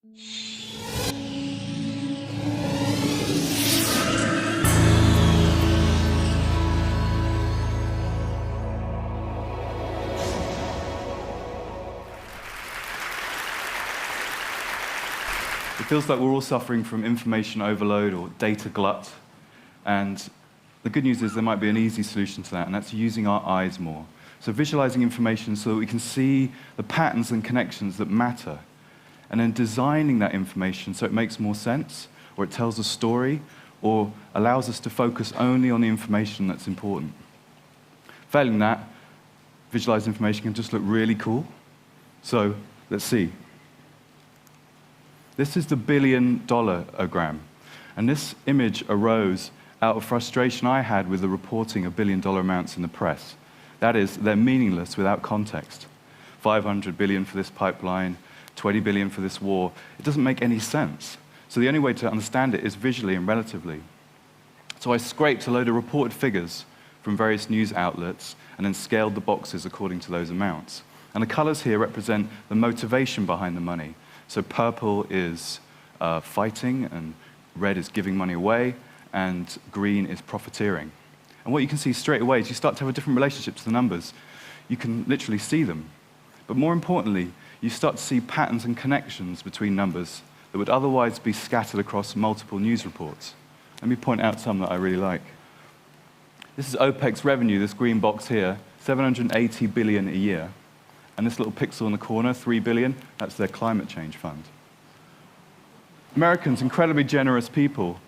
It feels like we're all suffering from information overload or data glut. And the good news is there might be an easy solution to that, and that's using our eyes more. So visualizing information so that we can see the patterns and connections that matter, and then designing that information so it makes more sense, or it tells a story, or allows us to focus only on the information that's important. Failing that, visualized information can just look really cool. So let's see. This is the billion-dollar-ogram, and this image arose out of frustration I had with the reporting of billion-dollar amounts in the press. That is, they're meaningless without context. 500 billion for this pipeline, 20 billion for this war. It doesn't make any sense. So the only way to understand it is visually and relatively. So I scraped a load of reported figures from various news outlets and then scaled the boxes according to those amounts. And the colors here represent the motivation behind the money. So purple is fighting, and red is giving money away, and green is profiteering. And what you can see straight away is you start to have a different relationship to the numbers. You can literally see them. But more importantly, you start to see patterns and connections between numbers that would otherwise be scattered across multiple news reports. Let me point out some that I really like. This is OPEC's revenue, this green box here, 780 billion a year. And this little pixel in the corner, 3 billion, that's their climate change fund. Americans, incredibly generous people,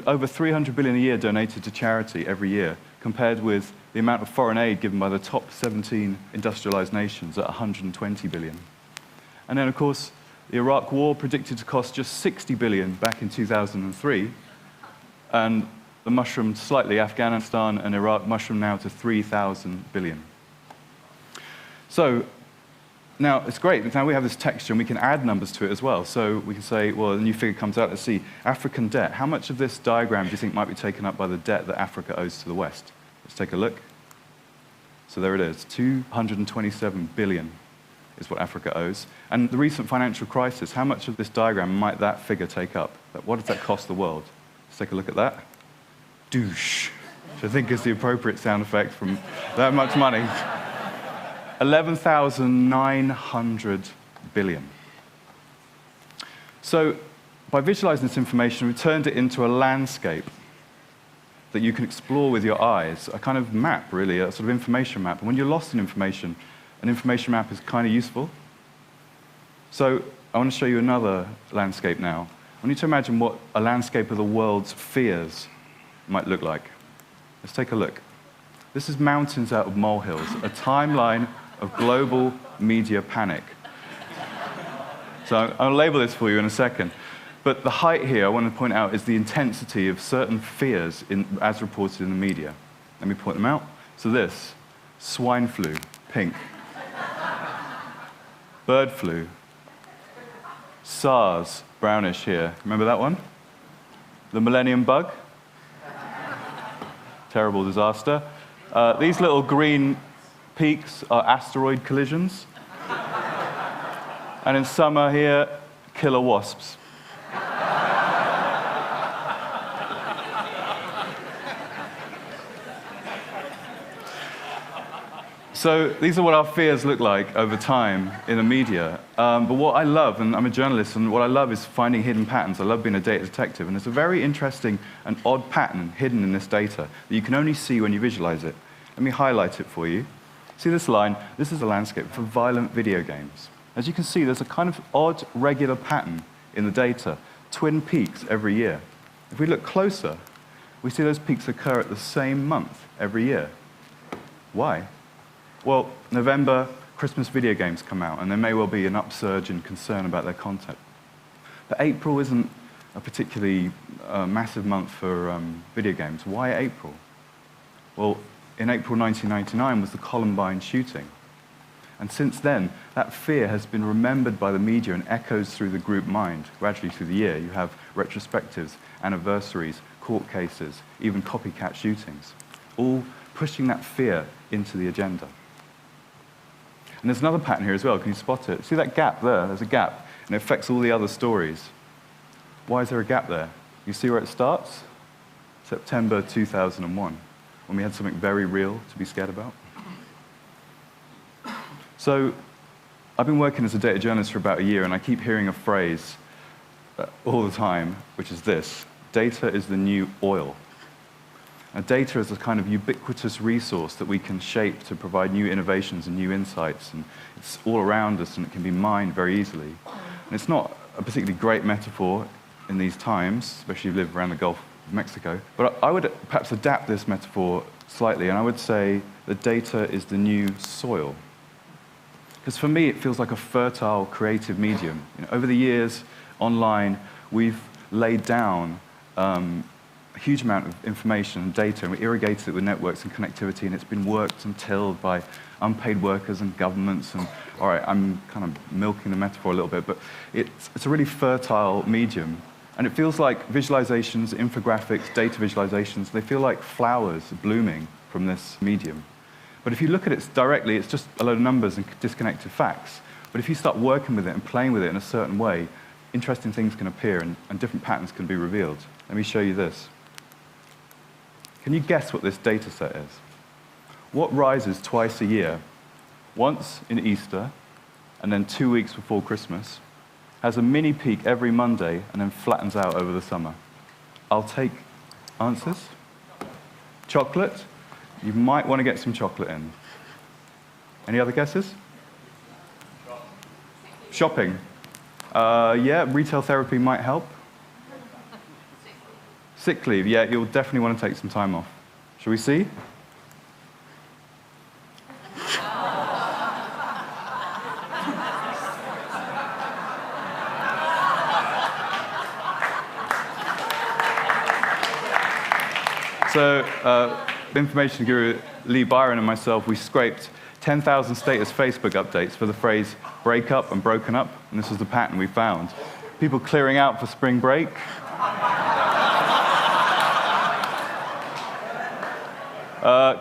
over 300 billion a year donated to charity every year, compared with the amount of foreign aid given by the top 17 industrialized nations at 120 billion. And then, of course, the Iraq war predicted to cost just 60 billion back in 2003, and the mushroomed slightly. Afghanistan and Iraq mushroomed now to 3,000 billion. So, now, it's great. Now we have this texture, and we can add numbers to it as well. So we can say, well, a new figure comes out. Let's see, African debt. How much of this diagram do you think might be taken up by the debt that Africa owes to the West? Let's take a look. So there it is. 227 billion is what Africa owes. And the recent financial crisis, how much of this diagram might that figure take up? What does that cost the world? Let's take a look at that. Douche, which I think is the appropriate sound effect from that much money. 11,900 billion. So by visualizing this information, we turned it into a landscape that you can explore with your eyes, a kind of map, really, a sort of information map. And when you're lost in information, an information map is kind of useful. So I want to show you another landscape now. I need to imagine what a landscape of the world's fears might look like. Let's take a look. This is mountains out of molehills, a timeline of global media panic. So I'll label this for you in a second. But the height here, I want to point out, is the intensity of certain fears as reported in the media. Let me point them out. So this, swine flu, pink. Bird flu. SARS, brownish here. Remember that one? The millennium bug. Terrible disaster. These little green peaks are asteroid collisions. And in summer here, killer wasps. So these are what our fears look like over time in the media. But what I love, and I'm a journalist, and what I love is finding hidden patterns. I love being a data detective, and there's a very interesting and odd pattern hidden in this data that you can only see when you visualize it. Let me highlight it for you. See this line? This is a landscape for violent video games. As you can see, there's a kind of odd, regular pattern in the data, twin peaks every year. If we look closer, we see those peaks occur at the same month every year. Why? Well, November, Christmas video games come out, and there may well be an upsurge in concern about their content. But April isn't a particularly massive month for video games. Why April? Well, in April 1999 was the Columbine shooting. And since then, that fear has been remembered by the media and echoes through the group mind. Gradually through the year, you have retrospectives, anniversaries, court cases, even copycat shootings, all pushing that fear into the agenda. And there's another pattern here as well. Can you spot it? See that gap there? There's a gap. and it affects all the other stories. Why is there a gap there? You see where it starts? September 2001, when we had something very real to be scared about. So I've been working as a data journalist for about a year, and I keep hearing a phrase all the time, which is this: data is the new oil. Now, data is a kind of ubiquitous resource that we can shape to provide new innovations and new insights, and it's all around us, and it can be mined very easily. And it's not a particularly great metaphor in these times, especially if you live around the Gulf of Mexico, but I would perhaps adapt this metaphor slightly, and I would say that data is the new soil. Because for me, it feels like a fertile, creative medium. Over the years, online, we've laid down a huge amount of information and data, and we irrigated it with networks and connectivity, and it's been worked and tilled by unpaid workers and governments. And all right, I'm kind of milking the metaphor a little bit, but it's a really fertile medium. And it feels like visualizations, infographics, data visualizations, they feel like flowers blooming from this medium. But if you look at it directly, it's just a load of numbers and disconnected facts. But if you start working with it and playing with it in a certain way, interesting things can appear and different patterns can be revealed. Let me show you this. Can you guess what this data set is? What rises twice a year, once in Easter and then 2 weeks before Christmas, has a mini peak every Monday and then flattens out over the summer? I'll take answers. Chocolate. You might want to get some chocolate in. Any other guesses? Shopping. Yeah, retail therapy might help. Sick leave. Yeah, you'll definitely want to take some time off. Shall we see? So, information guru Lee Byron and myself, we scraped 10,000 status Facebook updates for the phrase break up and broken up, and this was the pattern we found. People clearing out for spring break.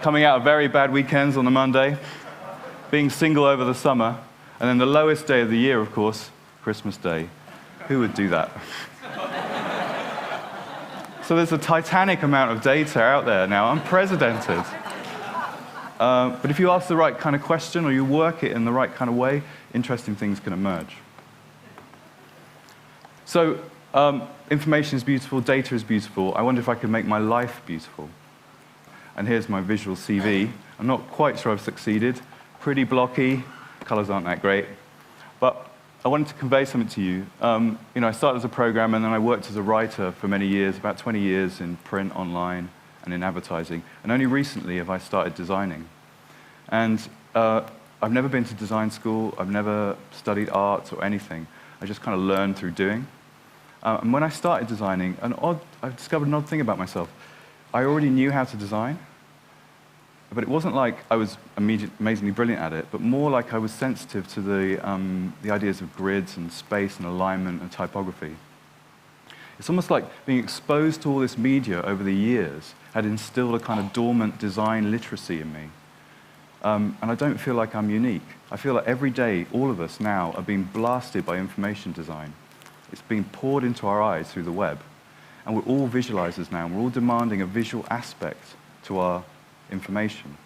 Coming out of very bad weekends on the Monday. Being single over the summer. And then the lowest day of the year, of course, Christmas Day. Who would do that? So there's a titanic amount of data out there now, unprecedented. But if you ask the right kind of question or you work it in the right kind of way, interesting things can emerge. So information is beautiful, data is beautiful. I wonder if I could make my life beautiful. And here's my visual CV. I'm not quite sure I've succeeded. Pretty blocky, colors aren't that great. But I wanted to convey something to you. I started as a programmer, and then I worked as a writer for many years, about 20 years in print, online, and in advertising. And only recently have I started designing. And I've never been to design school. I've never studied art or anything. I just kind of learned through doing. And when I started designing, I've discovered an odd thing about myself. I already knew how to design, but it wasn't like I was amazingly brilliant at it, but more like I was sensitive to the ideas of grids and space and alignment and typography. It's almost like being exposed to all this media over the years had instilled a kind of dormant design literacy in me. And I don't feel like I'm unique. I feel like every day, all of us now are being blasted by information design. It's being poured into our eyes through the web. And we're all visualizers now, and we're all demanding a visual aspect to our information.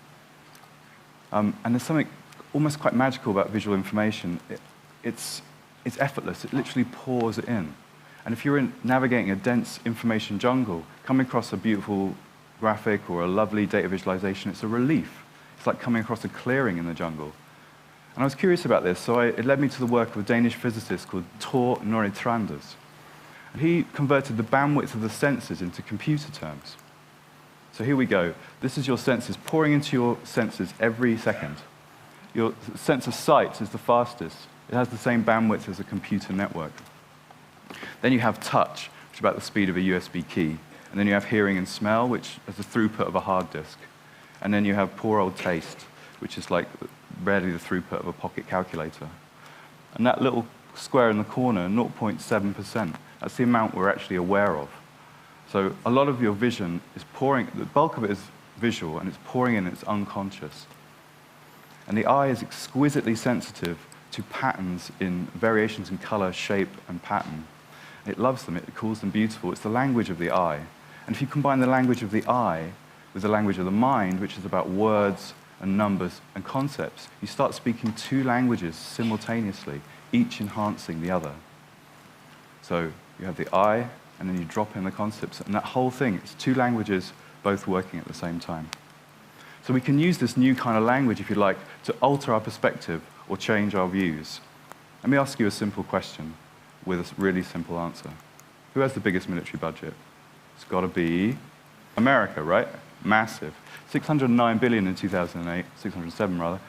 And there's something almost quite magical about visual information. It's effortless. It literally pours it in. And if you're navigating a dense information jungle, coming across a beautiful graphic or a lovely data visualization, it's a relief. It's like coming across a clearing in the jungle. And I was curious about this, so it led me to the work of a Danish physicist called Tor Noritranders. And he converted the bandwidth of the senses into computer terms. So here we go. This is your senses pouring into your senses every second. Your sense of sight is the fastest. It has the same bandwidth as a computer network. Then you have touch, which is about the speed of a USB key. And then you have hearing and smell, which is the throughput of a hard disk. And then you have poor old taste, which is like barely the throughput of a pocket calculator. And that little square in the corner, 0.7%, that's the amount we're actually aware of. So a lot of your vision is pouring, the bulk of it is visual, and it's pouring in, it's unconscious. And the eye is exquisitely sensitive to patterns in variations in color, shape, and pattern. It loves them. It calls them beautiful. It's the language of the eye. And if you combine the language of the eye with the language of the mind, which is about words and numbers and concepts, you start speaking two languages simultaneously, each enhancing the other. So you have the eye, and then you drop in the concepts, and that whole thing, it's two languages both working at the same time. So we can use this new kind of language, if you like, to alter our perspective or change our views. Let me ask you a simple question with a really simple answer. Who has the biggest military budget? It's got to be America, right? Massive. 609 billion in 2008, 607 rather.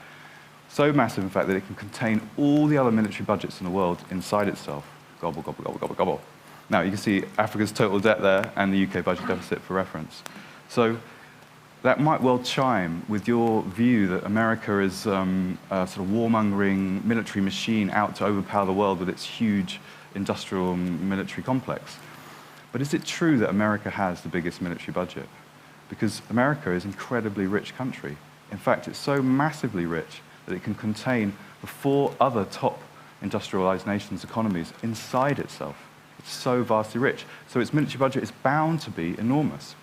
So massive, in fact, that it can contain all the other military budgets in the world inside itself. Gobble, gobble, gobble, gobble, gobble. Now, you can see Africa's total debt there and the UK budget deficit for reference. So that might well chime with your view that America is a sort of warmongering military machine out to overpower the world with its huge industrial military complex. But is it true that America has the biggest military budget? Because America is an incredibly rich country. In fact, it's so massively rich that it can contain the four other top industrialized nations' economies inside itself. It's so vastly rich. So its military budget is bound to be enormous.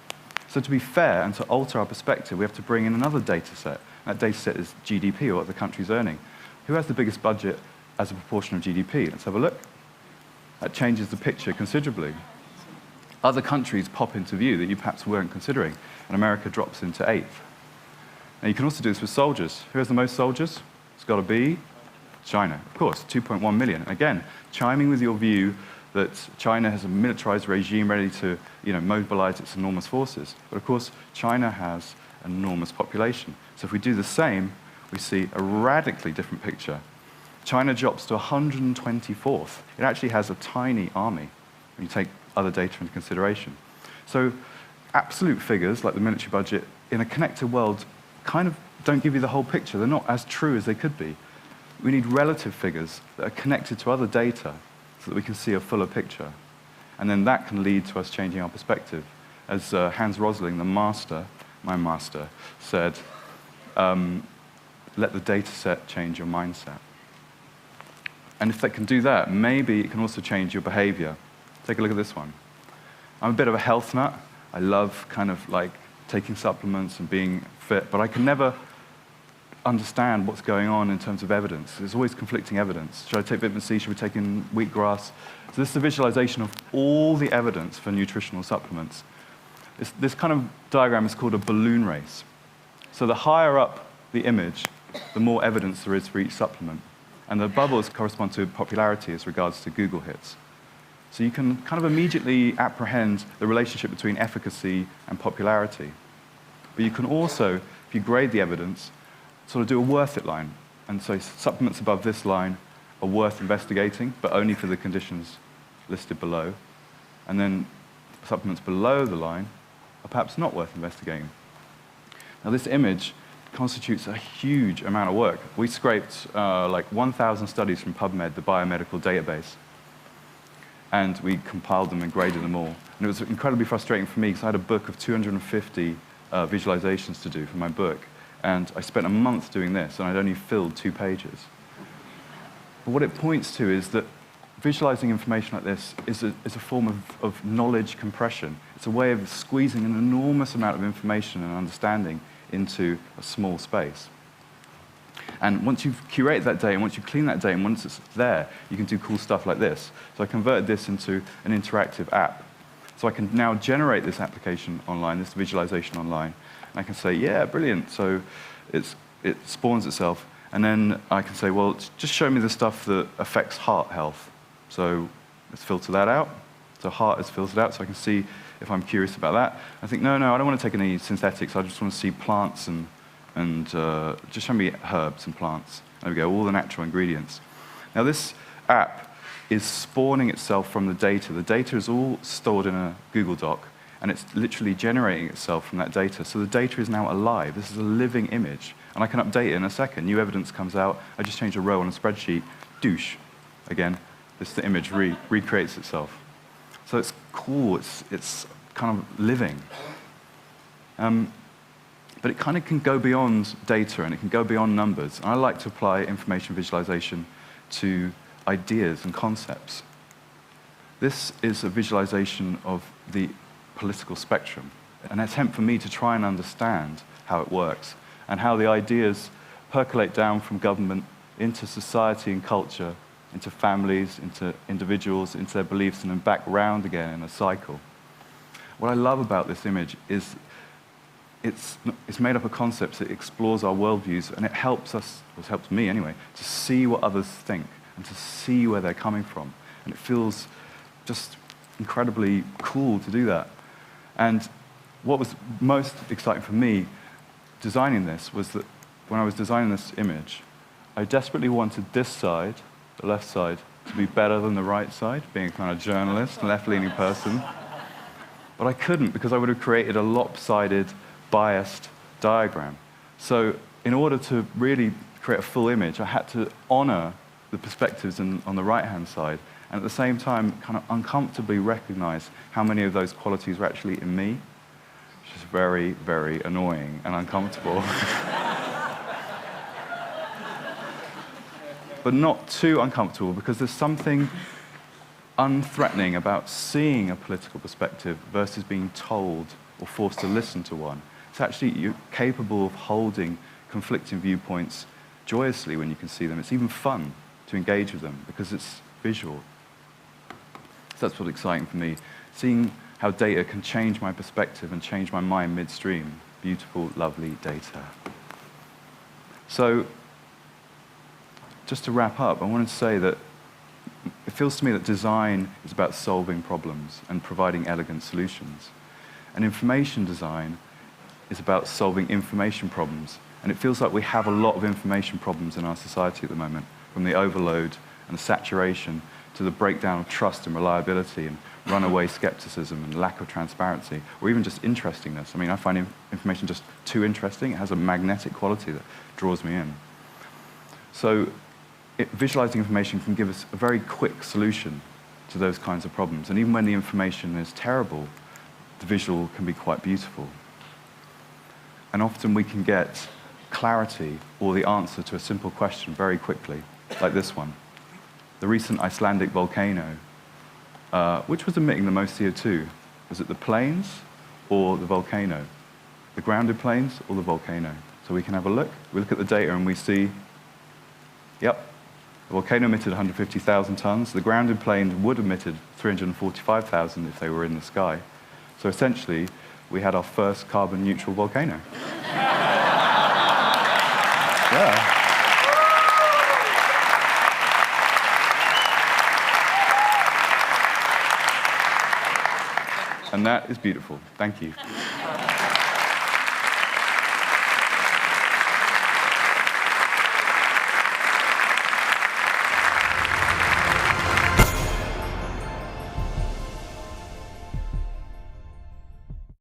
So to be fair and to alter our perspective, we have to bring in another data set. That data set is GDP, or what the country's earning. Who has the biggest budget as a proportion of GDP? Let's have a look. That changes the picture considerably. Other countries pop into view that you perhaps weren't considering, and America drops into 8th. Now you can also do this with soldiers. Who has the most soldiers? It's got to be China, of course, 2.1 million. Again, chiming with your view that China has a militarized regime ready to mobilize its enormous forces. But of course, China has an enormous population. So if we do the same, we see a radically different picture. China drops to 124th. It actually has a tiny army when you take other data into consideration. So absolute figures, like the military budget, in a connected world kind of don't give you the whole picture. They're not as true as they could be. We need relative figures that are connected to other data so that we can see a fuller picture. And then that can lead to us changing our perspective. As Hans Rosling, the master, my master, said, let the data set change your mindset. And if that can do that, maybe it can also change your behavior. Take a look at this one. I'm a bit of a health nut. I love kind of like taking supplements and being fit, but I can never understand what's going on in terms of evidence. There's always conflicting evidence. Should I take vitamin C? Should we take in wheatgrass? So this is a visualization of all the evidence for nutritional supplements. This kind of diagram is called a balloon race. So the higher up the image, the more evidence there is for each supplement. And the bubbles correspond to popularity as regards to Google hits. So you can kind of immediately apprehend the relationship between efficacy and popularity. But you can also, if you grade the evidence, sort of do a worth it line. And so supplements above this line are worth investigating, but only for the conditions listed below. And then supplements below the line are perhaps not worth investigating. Now this image constitutes a huge amount of work. We scraped like 1,000 studies from PubMed, the biomedical database, and we compiled them and graded them all. And it was incredibly frustrating for me because I had a book of 250 visualizations to do for my book. And I spent a month doing this, and I'd only filled 2 pages. But what it points to is that visualizing information like this is a form of knowledge compression. It's a way of squeezing an enormous amount of information and understanding into a small space. And once you've curated that data, and once you clean that data, and once it's there, you can do cool stuff like this. So I converted this into an interactive app. So I can now generate this application online, this visualization online, and I can say, yeah, brilliant. So it spawns itself. And then I can say, well, just show me the stuff that affects heart health. So let's filter that out. So heart is filtered out, so I can see if I'm curious about that. I think, no, I don't want to take any synthetics. I just want to see plants and just show me herbs and plants. There we go, all the natural ingredients. Now this app is spawning itself from the data. The data is all stored in a Google Doc, and it's literally generating itself from that data. So the data is now alive. This is a living image, and I can update it in a second. New evidence comes out. I just change a row on a spreadsheet. Douche. Again, the image recreates itself. So it's cool. It's kind of living. But it kind of can go beyond data, and it can go beyond numbers. And I like to apply information visualization to ideas and concepts. This is a visualization of the political spectrum, an attempt for me to try and understand how it works and how the ideas percolate down from government into society and culture, into families, into individuals, into their beliefs, and then back round again in a cycle. What I love about this image is it's made up of concepts, it explores our worldviews, and it helps us, or it helps me anyway, to see what others think and to see where they're coming from. And it feels just incredibly cool to do that. And what was most exciting for me designing this was that when I was designing this image, I desperately wanted this side, the left side, to be better than the right side, being a kind of journalist, left-leaning person. But I couldn't, because I would have created a lopsided, biased diagram. So in order to really create a full image, I had to honor the perspectives on the right-hand side, and at the same time kind of uncomfortably recognize how many of those qualities were actually in me, which is very, very annoying and uncomfortable. But not too uncomfortable, because there's something unthreatening about seeing a political perspective versus being told or forced to listen to one. It's actually, you're capable of holding conflicting viewpoints joyously when you can see them. It's even fun to engage with them because it's visual. So that's what's exciting for me, seeing how data can change my perspective and change my mind midstream. Beautiful, lovely data. So, just to wrap up, I wanted to say that it feels to me that design is about solving problems and providing elegant solutions. And information design is about solving information problems. And it feels like we have a lot of information problems in our society at the moment, from the overload and the saturation to the breakdown of trust and reliability and runaway skepticism and lack of transparency, or even just interestingness. I mean, I find information just too interesting. It has a magnetic quality that draws me in. So visualizing information can give us a very quick solution to those kinds of problems. And even when the information is terrible, the visual can be quite beautiful. And often we can get clarity or the answer to a simple question very quickly, like this one. The recent Icelandic volcano, which was emitting the most CO2? Was it the plains or the volcano? The grounded plains or the volcano? So we can have a look. We look at the data and we see, yep, the volcano emitted 150,000 tons. The grounded plain would have emitted 345,000 if they were in the sky. So essentially, we had our first carbon neutral volcano. Yeah. And that is beautiful. Thank you.